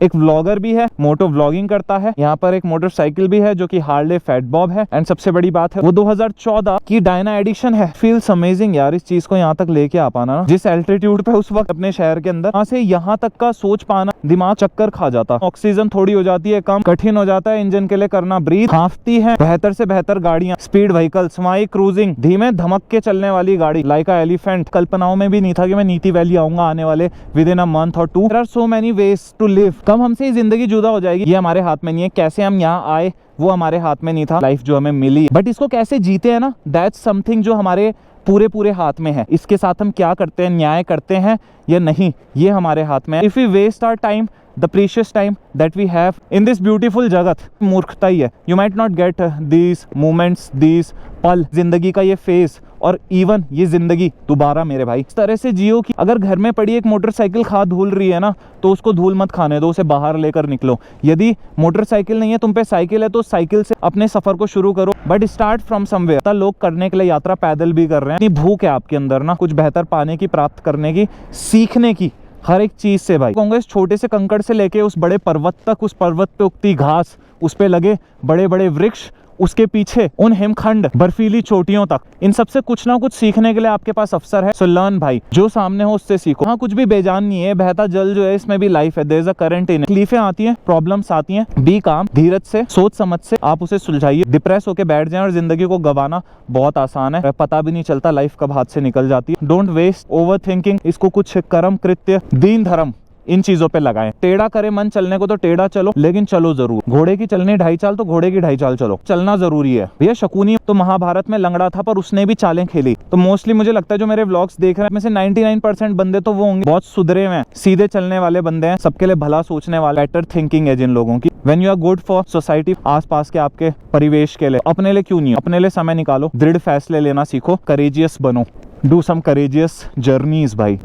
एक व्लॉगर भी है, मोटो व्लॉगिंग करता है। यहाँ पर एक मोटरसाइकिल भी है जो कि हार्ले फैट बॉब है। एंड सबसे बड़ी बात है वो 2014 की डायना एडिशन है। फील्स अमेजिंग यार, इस चीज को यहाँ तक लेके आ पाना ना, जिस एल्टीट्यूड पे उस वक्त अपने शहर के अंदर, वहां से यहाँ तक का सोच पाना, दिमाग चक्कर खा जाता। ऑक्सीजन थोड़ी हो जाती है कम, कठिन हो जाता है इंजन के लिए करना ब्रीथ, कांपती है बेहतर से बेहतर गाड़ियां, स्पीड व्हीकल्स, वहीं क्रूजिंग, धीमे धमक के चलने वाली गाड़ी लाइक अ एलिफेंट। कल्पनाओं में भी नहीं था कि मैं नीति वैली आऊंगा आने वाले विद इन अ मंथ और 2। There are so many ways to live. कब हमसे जिंदगी जुदा हो जाएगी ये हमारे हाथ में नहीं है। कैसे हम यहाँ आए वो हमारे हाथ में नहीं था। लाइफ जो हमें मिली, बट इसको कैसे जीते हैं ना, दैट्स समथिंग जो हमारे पूरे हाथ में है। इसके साथ हम क्या करते हैं, न्याय करते हैं या नहीं, ये हमारे हाथ में है। If we waste our time, the precious time that we have in this beautiful जगत, मूर्खता ही है। You might not get these moments, these पल, जिंदगी का ये फेज और इवन ये जिंदगी दोबारा मेरे भाई इस तरह से जियो कि अगर घर में पड़ी एक मोटरसाइकिल खा धूल रही है ना, तो उसको धूल मत खाने दो, उसे बाहर लेकर निकलो। यदि मोटरसाइकिल नहीं है तुम पे साइकिल है तो साइकिल से अपने सफर को शुरू करो, बट स्टार्ट फ्रॉम समवेयर। लोग करने के लिए यात्रा पैदल भी कर रहे हैं। इतनी भूख है आपके अंदर ना, कुछ बेहतर पाने की, प्राप्त करने की, सीखने की, हर एक चीज से भाई। कांग्रेस छोटे से कंकड़ से लेके उस बड़े पर्वत तक, उस पर्वत पे उगती घास, उस पे लगे बड़े बड़े वृक्ष, उसके पीछे उन हिमखंड बर्फीली चोटियों तक, इन सबसे कुछ ना कुछ सीखने के लिए आपके पास अवसर है। सो लर्न भाई, जो सामने हो उससे सीखो। हाँ, कुछ भी बेजान नहीं है। बहता जल जो है इसमें भी लाइफ है। There is a current in. तकलीफें आती हैं, प्रॉब्लम्स आती हैं, बी काम, धीरज से, सोच समझ से आप उसे सुलझाइए। डिप्रेस होके बैठ जाए और जिंदगी को गंवाना बहुत आसान है, पता भी नहीं चलता लाइफ कब हाथ से निकल जाती है। Don't waste over thinking. इसको कुछ कर्म, कृत्य, दीन धर्म, इन चीजों पे लगाएं। टेढ़ा करे मन चलने को तो टेढ़ा चलो, लेकिन चलो जरूर। घोड़े की चलनी 2.5 चाल तो घोड़े की 2.5 चाल चलो, चलना जरूरी है भैया। शकुनी तो महाभारत में लंगड़ा था पर उसने भी चालें खेली। तो मोस्टली मुझे लगता है जो मेरे व्लॉग्स देख रहे हैं में से 99% बंदे तो वो होंगे बहुत सुधरे हुए हैं, सीधे चलने वाले बंदे हैं, सबके लिए भला सोचने वाले, बेटर थिंकिंग है जिन लोगों की। When you are good for society, आस पास के आपके परिवेश के लिए, अपने लिए क्यों नहीं, अपने लिए समय निकालो, दृढ़ फैसले लेना सीखो, करेजियस बनो, डू सम करेजियस जर्नीज भाई।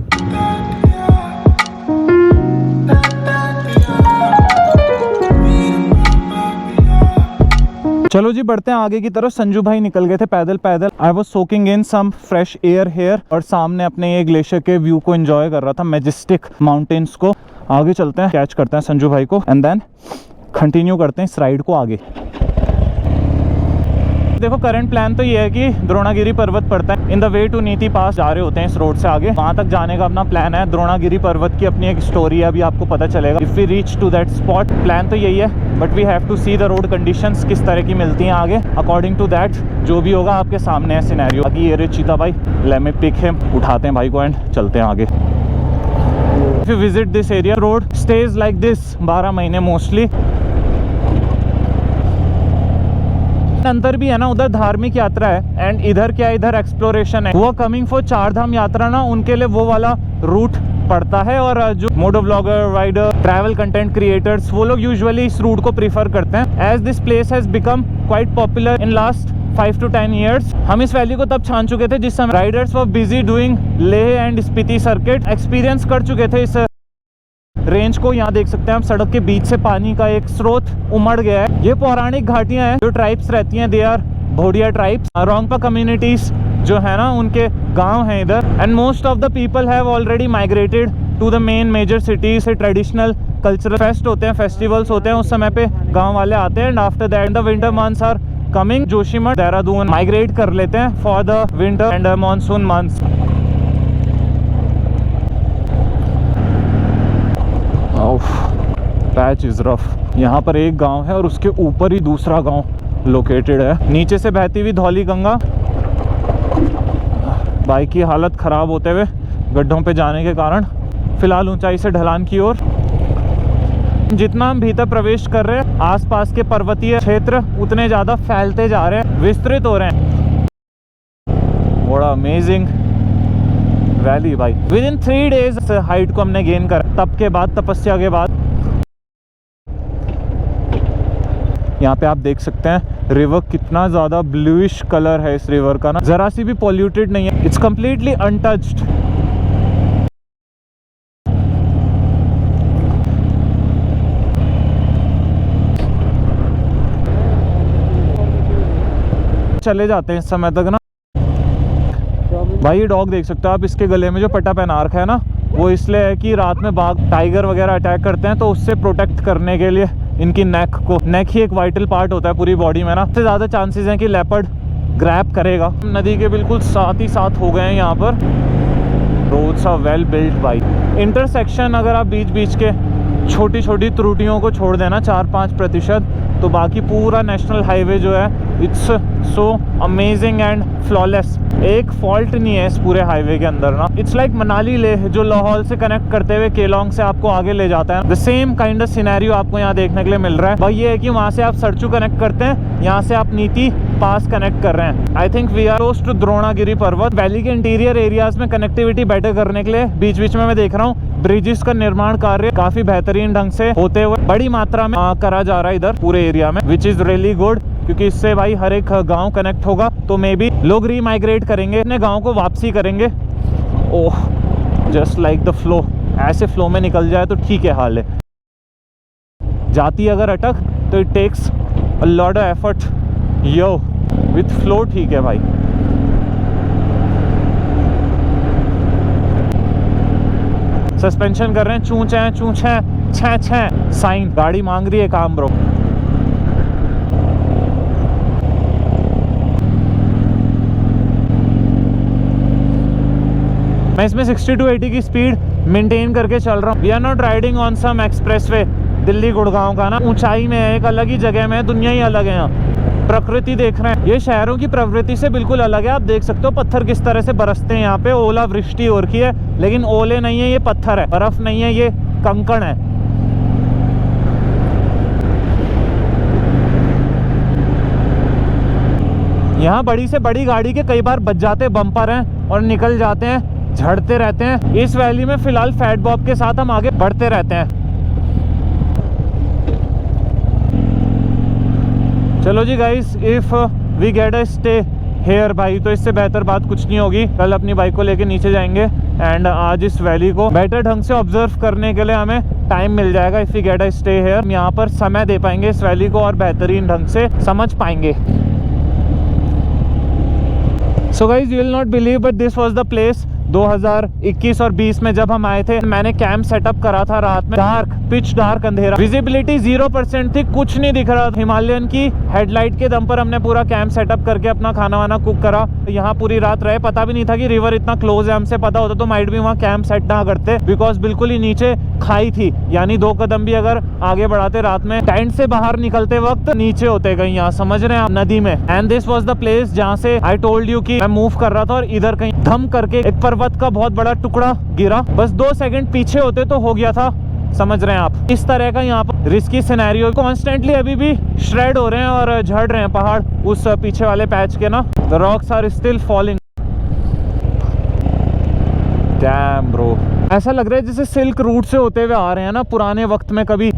चलो जी बढ़ते हैं आगे की तरफ। संजू भाई निकल गए थे पैदल। I was soaking in some fresh air here और सामने अपने ये ग्लेशियर के व्यू को एंजॉय कर रहा था, मैजेस्टिक माउंटेन्स को। आगे चलते हैं, कैच करते हैं संजू भाई को एंड देन कंटिन्यू करते हैं इस राइड को आगे। देखो करंट प्लान तो ये है कि द्रोणागिरी पर्वत पड़ता है, इन द वे टू नीति पास जा रहे होते हैं इस रोड से आगे, वहां तक जाने का अपना प्लान है। द्रोणागिरी पर्वत की अपनी एक स्टोरी है, अभी आपको पता चलेगा if we reach to that spot. Plan तो यही है, but we have to see the road conditions किस तरह की मिलती हैं आगे। अकॉर्डिंग टू दैट जो भी होगा आपके सामने है सिनेरियो। बाकी ये रे चीता भाई, लेट मी पिक हिम, उठाते हैं भाई को एंड चलते हैं आगे। If you visit this area, road stage like this 12 महीने मोस्टली। अंतर भी है ना, उधर धार्मिक यात्रा है एंड इधर क्या, इधर एक्सप्लोरेशन है। वो कमिंग फॉर 4 धाम यात्रा ना, उनके लिए वो वाला रूट पड़ता है। और जो moto vlogger, rider, travel content creators, वो लोग यूजुअली इस रूट को प्रीफर करते हैं। As this place has become quite popular in last 5 to 10 years। हम इस वैली को तब छान चुके थे जिस समय Riders were busy doing Leh and Spiti circuit. Experience कर चुके थे इस रेंज को। यहाँ देख सकते हैं हम सड़क के बीच से पानी का एक स्रोत उमड़ गया है। ये पौराणिक घाटियां हैं, जो ट्राइब्स रहती हैं, they are Bhotia tribes. Rongpa communities जो है ना, उनके गांव हैं इधर। And most of the people have already migrated to the main major cities. से ट्रेडिशनल कल्चरल फेस्ट होते हैं, फेस्टिवल्स होते हैं, उस समय पे गाँव वाले आते हैं। And after that the winter months are coming. Joshimath, Dehradun migrate कर लेते हैं for the winter and monsoon months. Patch is rough. यहाँ पर एक गांव है और उसके ऊपर ही दूसरा गांव लोकेटेड है। नीचे से बहती हुई धौली गंगा, बाइक की हालत खराब होते हुए गड्ढों पे जाने के कारण फिलहाल ऊंचाई से ढलान की ओर। जितना हम भीतर प्रवेश कर रहे हैं, आसपास के पर्वतीय क्षेत्र उतने ज़्यादा फैलते जा रहे हैं, विस्तृत हो रहे हैं। बड़ा अमेजिंग वैली भाई। विद इन 3 days हाइट को हमने गेन करा, तप के बाद, तपस्या के बाद। यहाँ पे आप देख सकते हैं रिवर कितना ज़्यादा ब्लूइश कलर है इस रिवर का ना, ज़रा सी भी पॉल्यूटेड नहीं है। It's completely untouched. चले जाते हैं इस समय तक ना भाई। ये डॉग देख सकते हो आप, इसके गले में जो पट्टा पहना रखा है ना, वो इसलिए है कि रात में बाघ टाइगर वगैरह अटैक करते हैं, तो उससे प्रोटेक्ट करने के लिए इनकी नेक ही एक वाइटल पार्ट होता है पूरी बॉडी में ना। सबसे ज़्यादा चांसेस हैं कि लेपर्ड ग्रैब करेगा। नदी के बिल्कुल साथ ही साथ हो गए हैं यहाँ पर। Roads are well built by. Intersection अगर आप बीच बीच के छोटी छोटी त्रुटियों को छोड़ देना 4-5%, तो बाकी पूरा नेशनल हाईवे जो है it's so amazing and flawless. एक फॉल्ट नहीं है इस पूरे हाईवे के अंदर ना। इट्स लाइक मनाली लेह जो लाहौल से कनेक्ट करते हुए केलोंग से आपको आगे ले जाता है। The same kind of scenario आपको यहाँ देखने के लिए मिल रहा है। भाई ये है कि वहाँ से आप सरचू कनेक्ट करते हैं, यहाँ से आप नीति पास कनेक्ट कर रहे हैं। I think we are close to Dronagiri पर्वत। वैली के इंटीरियर एरियाज में कनेक्टिविटी बेटर करने के लिए बीच बीच में मैं देख रहा हूँ ब्रिजेस का निर्माण कार्य काफी बेहतरीन ढंग से होते हुए बड़ी मात्रा में करा जा रहा है इधर पूरे एरिया में, विच इज रियली गुड। क्योंकि इससे भाई हर एक गांव कनेक्ट होगा, तो मे बी लोग रीमाइग्रेट करेंगे, अपने गांव को वापसी करेंगे। ओह, जस्ट लाइक द फ्लो। ऐसे फ्लो में निकल जाए तो ठीक है हाल है। जाती अगर अटक तो it takes a lot of effort. Yo with flow ठीक है भाई। सस्पेंशन कर रहे हैं, चूचे चूचे छे साइन। गाड़ी मांग रही है काम ब्रो। मैं इसमें 60 to 80 की स्पीड मेंटेन करके चल रहा हूँ। We are not riding on some expressway Delhi Gurgaon का ना। ऊंचाई में है, एक अलग ही जगह में है, दुनिया ही अलग है। यहाँ प्रकृति देख रहे हैं, ये शहरों की प्रवृत्ति से बिल्कुल अलग है। आप देख सकते हो पत्थर किस तरह से बरसते हैं यहाँ पे। ओला वृष्टि हो रखी है, लेकिन ओले नहीं है, ये पत्थर है। बर्फ नहीं है, ये कंकड़ है। यहाँ बड़ी से बड़ी गाड़ी के कई बार बच जाते बम्पर हैं और निकल जाते हैं, झड़ते रहते हैं। इस वैली में फिलहाल फैट बॉब के साथ हम आगे बढ़ते रहते हैं। चलो जी guys, if we get a stay here भाई, तो इससे बेहतर बात कुछ नहीं होगी। कल अपनी बाइक को लेके नीचे जाएंगे एंड आज इस वैली को बेटर ढंग से ऑब्जर्व करने के लिए हमें टाइम मिल जाएगा। If we get a stay here, हम यहाँ पर समय दे पाएंगे इस वैली को और बेहतरीन ढंग से समझ पाएंगे। So guys, you will not believe but this was the place 2021 और 20 में जब हम आए थे। मैंने कैंप सेटअप करा था रात में, डार्क पिच डार्क अंधेरा, विजिबिलिटी 0% थी, कुछ नहीं दिख रहा। हिमालयन की हेडलाइट के दम पर हमने पूरा कैंप सेटअप करके अपना खाना वाना कुक करा। यहाँ पूरी रात रहे, पता भी नहीं था कि रिवर इतना क्लोज है। हमसे पता होता तो माइट भी वहाँ कैंप सेट ना करते, बिकॉज बिल्कुल ही नीचे खाई थी। यानी 2 कदम भी अगर आगे बढ़ाते रात में, टेंट से बाहर निकलते वक्त नीचे होते कहीं, यहाँ समझ रहे हैं आप, नदी में। And this was the place जहाँ से आई टोल्ड यू कि मैं मूव कर रहा था और इधर कहीं धम करके एक पर्वत का बहुत बड़ा टुकड़ा गिरा। बस 2 सेकंड पीछे होते तो हो गया था, समझ रहे हैं आप। इस तरह का यहाँ पर रिस्की सिनेरियो कॉन्स्टेंटली अभी भी श्रेड हो रहे हैं और झड़ रहे हैं पहाड़ उस पीछे वाले पैच के ना। The rocks are still falling. Damn bro, ऐसा लग रहा है जैसे सिल्क रूट से होते हुए आ रहे हैं ना पुराने वक्त में। कभी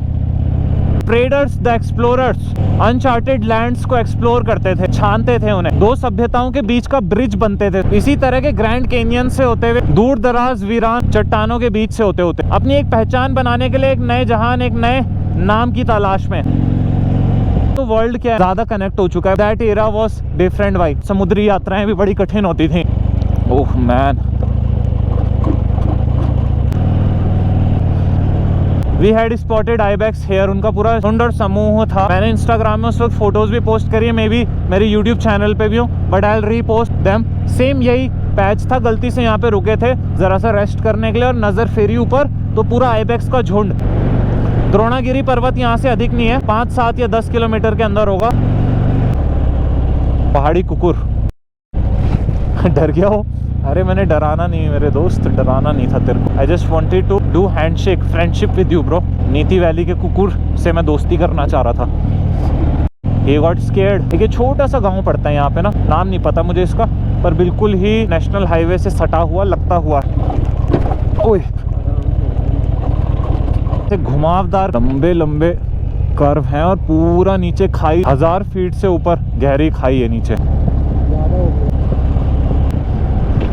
traders the explorers uncharted lands को एक्सप्लोर करते थे, छानते थे उन्हें, 2 सभ्यताओं के बीच का ब्रिज बनते थे। इसी तरह के ग्रैंड कैनियन से होते हुए, दूर दराज वीरान चट्टानों के बीच से होते होते अपनी एक पहचान बनाने के लिए एक नए जहान, एक नए नाम की तलाश में। तो वर्ल्ड क्या ज्यादा कनेक्ट हो चुका है। दैट एरा वाज डिफरेंट भाई। समुद्री यात्राएं भी बड़ी कठिन होती थी। Oh man, we had spotted ibex here. उनका पूरा झुंड और समूह था। मैंने इंस्टाग्राम में उस वक्त फोटोज भी पोस्ट करी है, मे बी मेरे यूट्यूब चैनल पे भी हो, but I will repost them. Same यही पैच था, गलती से यहाँ पे रुके थे जरा सा रेस्ट करने के लिए और नजर फेरी ऊपर, तो पूरा आइबेक्स का झुंड। द्रोणागिरी पर्वत यहाँ से अधिक नहीं है, 5, 7 या 10 किलोमीटर के अंदर होगा। पहाड़ी कुकुर डर गया हो? अरे मैंने डराना नहीं मेरे दोस्त, डराना नहीं था तेरे को। I just wanted to do handshake friendship with you bro. Niti valley के कुकुर से मैं दोस्ती करना चाह रहा था। He got scared। देखिए छोटा सा गांव पड़ता है यहाँ पे ना, नाम नहीं पता मुझे इसका, पर बिल्कुल ही नेशनल हाईवे से सटा हुआ लगता हुआ। ओए, घुमावदार लंबे लंबे कर्व हैं और पूरा नीचे खाई, 1000 फीट से ऊपर गहरी खाई है नीचे।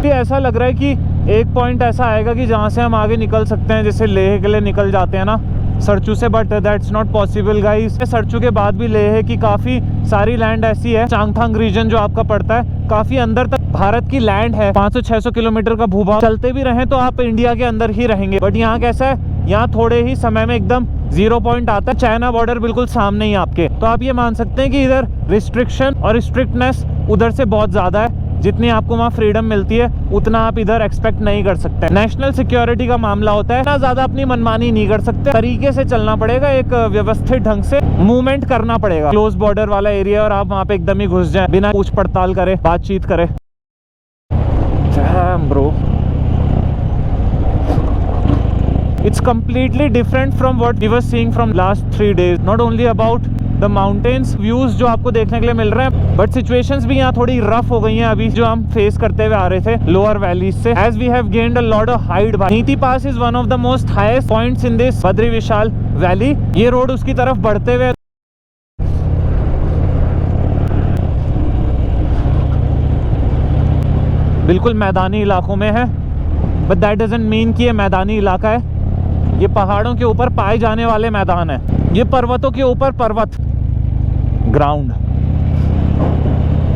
ऐसा लग रहा है कि एक पॉइंट ऐसा आएगा कि जहाँ से हम आगे निकल सकते हैं, जैसे लेह के लिए निकल जाते हैं ना, सरचू से, but that's not possible guys. Sarchu के बाद भी लेह की काफी सारी लैंड ऐसी है, चांगथांग रीजन जो आपका पड़ता है काफी अंदर तक भारत की लैंड है। 500-600 किलोमीटर का भूभाग, चलते भी रहें तो आप इंडिया के अंदर ही रहेंगे। बट यहाँ कैसा है, यहाँ थोड़े ही समय में एकदम 0 पॉइंट आता है, चाइना बॉर्डर बिल्कुल सामने ही आपके। तो आप ये मान सकते हैं कि इधर रिस्ट्रिक्शन और स्ट्रिक्टनेस उधर से बहुत ज्यादा है। जितनी आपको वहाँ फ्रीडम मिलती है उतना आप इधर एक्सपेक्ट नहीं कर सकते। नेशनल सिक्योरिटी का मामला होता है, इतना ज्यादा अपनी मनमानी नहीं कर सकते, तरीके से चलना पड़ेगा, एक व्यवस्थित ढंग से मूवमेंट करना पड़ेगा। क्लोज बॉर्डर वाला एरिया और आप वहाँ पे एकदम ही घुस जाए बिना पूछ पड़ताल करे, बातचीत करे। Damn, bro. It's completely different from what we were seeing from last 3 days. Not only about the mountains views जो आपको देखने के लिए मिल रहे हैं, but situations भी यहाँ थोड़ी रफ हो गई हैं अभी जो हम फेस करते हुए आ रहे थे लोअर वैलीज से। As we have gained a lot of height. नीति पास is one of the most highest points in this Badri Vishal valley. ये रोड उसकी तरफ बढ़ते हुए बिल्कुल मैदानी इलाकों में है, बट दैट डजंट मीन कि ये मैदानी इलाका है। ये पहाड़ों के ऊपर पाए जाने वाले मैदान है, ये पर्वतों के ऊपर पर्वत ग्राउंड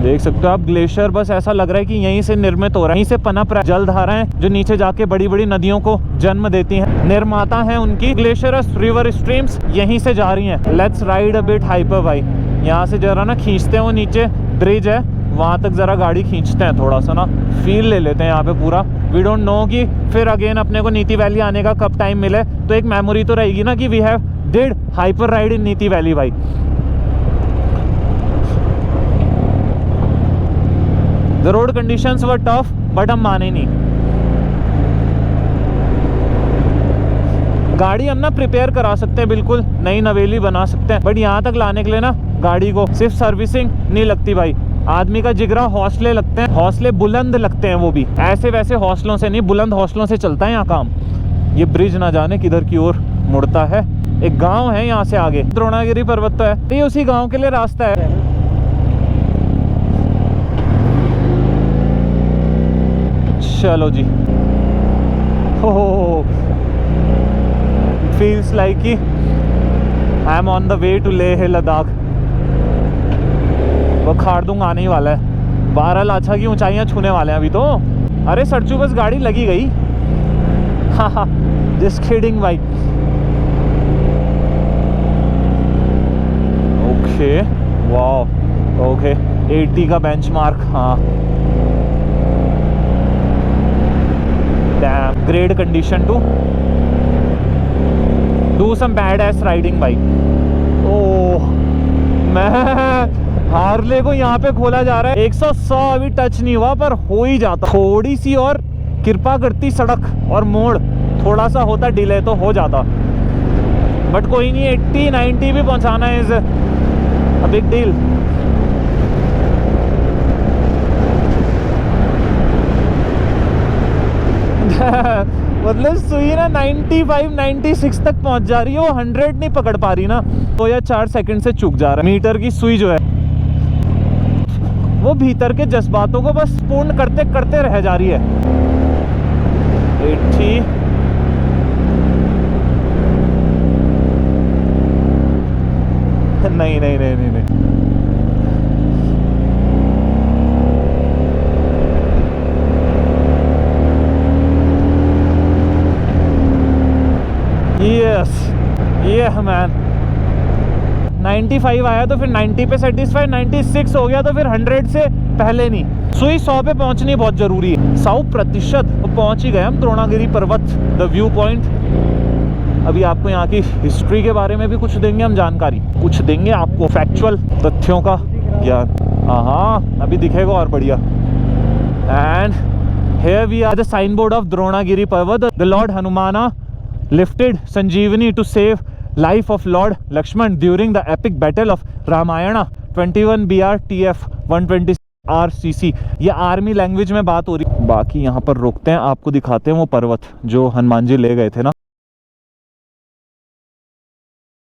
देख सकते हो आप। ग्लेशियर बस ऐसा लग रहा है कि यहीं से निर्मित हो रहा है, यहीं से पनप रहा है। जलधाराएं जो नीचे जाके बड़ी बड़ी नदियों को जन्म देती हैं, निर्माता हैं उनकी ग्लेशियरस रिवर स्ट्रीम्स यहीं से जा रही हैं। Let's ride a bit hyper भाई, यहाँ से जरा ना खींचते हैं, वो नीचे ब्रिज है वहाँ तक जरा गाड़ी खींचते हैं, थोड़ा सा ना फील ले लेते हैं यहाँ पे पूरा। वी डोंट नो कि फिर अगेन अपने को नीति वैली आने का कब टाइम मिले, तो एक मेमोरी तो रहेगी ना कि we have did hyper ride in Niti valley भाई। The road conditions were tough but हम माने नहीं। गाड़ी हम ना प्रिपेयर करा सकते हैं, बिल्कुल नई नवेली बना सकते हैं, बट यहाँ तक लाने के लिए ना गाड़ी को सिर्फ सर्विसिंग नहीं लगती भाई, आदमी का जिगरा हौसले लगते हैं, हौसले बुलंद लगते हैं। वो भी ऐसे वैसे हौसलों से नहीं, बुलंद हौसलों से चलता है यहाँ काम। ये ब्रिज ना जाने किधर की ओर मुड़ता है। एक गांव है यहाँ से आगे, द्रोणागिरी पर्वत तो है, ये उसी गांव के लिए रास्ता है। चलो जी, हो फील्स लाइक कि I am on the way to Leh Ladakh. वो खारदुंग आने ही वाला है, 12 लाछा की ऊंचाइयां छूने वाले हैं अभी तो। अरे सरचू बस गाड़ी लगी गई। हाँ जस्ट किडिंग भाई। ओके वाह, ओके 80 का बेंचमार्क। हाँ damn, grade condition to do some bad ass riding भाई। ओह मैं हार्ले को यहाँ पे खोला जा रहा है, 100 अभी टच नहीं हुआ पर हो ही जाता। थोड़ी सी और कृपा करती सड़क और मोड़, थोड़ा सा होता डिले तो हो जाता, बट कोई नहीं, 80-90 भी पहुंचाना है इज अ बिग डील। मतलब सुई ना 95-96 तक पहुंच जा रही है, वो 100 नहीं पकड़ पा रही ना, 2 या 4 सेकंड से चूक जा रहा है। मीटर की सुई जो है वो भीतर के जज्बातों को बस पूर्ण करते करते रह जा रही है। 80 नहीं नहीं नहीं नहीं नहीं यस ये मैन 95 आया तो फिर 90 पे सेटिस्फाई, 96 हो गया तो फिर 100 से पहले नहीं। सुई 100 पे पहुंचनी बहुत जरूरी है। 100% पहुंच ही गए हम द्रोणागिरी पर्वत, द व्यू पॉइंट। अभी आपको यहाँ की हिस्ट्री के बारे में भी कुछ देंगे हम, जानकारी कुछ देंगे आपको, फैक्चुअल तथ्यों का ज्ञान। हाँ अभी दिखेगा और बढ़िया। And here we are the sign board of Dronagiri पर्वत। The lord Hanumana lifted Sanjeevani to save life of Lord Lakshman during the epic battle of Ramayana 21 BR TF 120 RCC। ये आर्मी लैंग्वेज में बात हो रही। बाकी यहाँ पर रोकते हैं, आपको दिखाते हैं वो पर्वत जो हनुमान जी ले गए थे ना।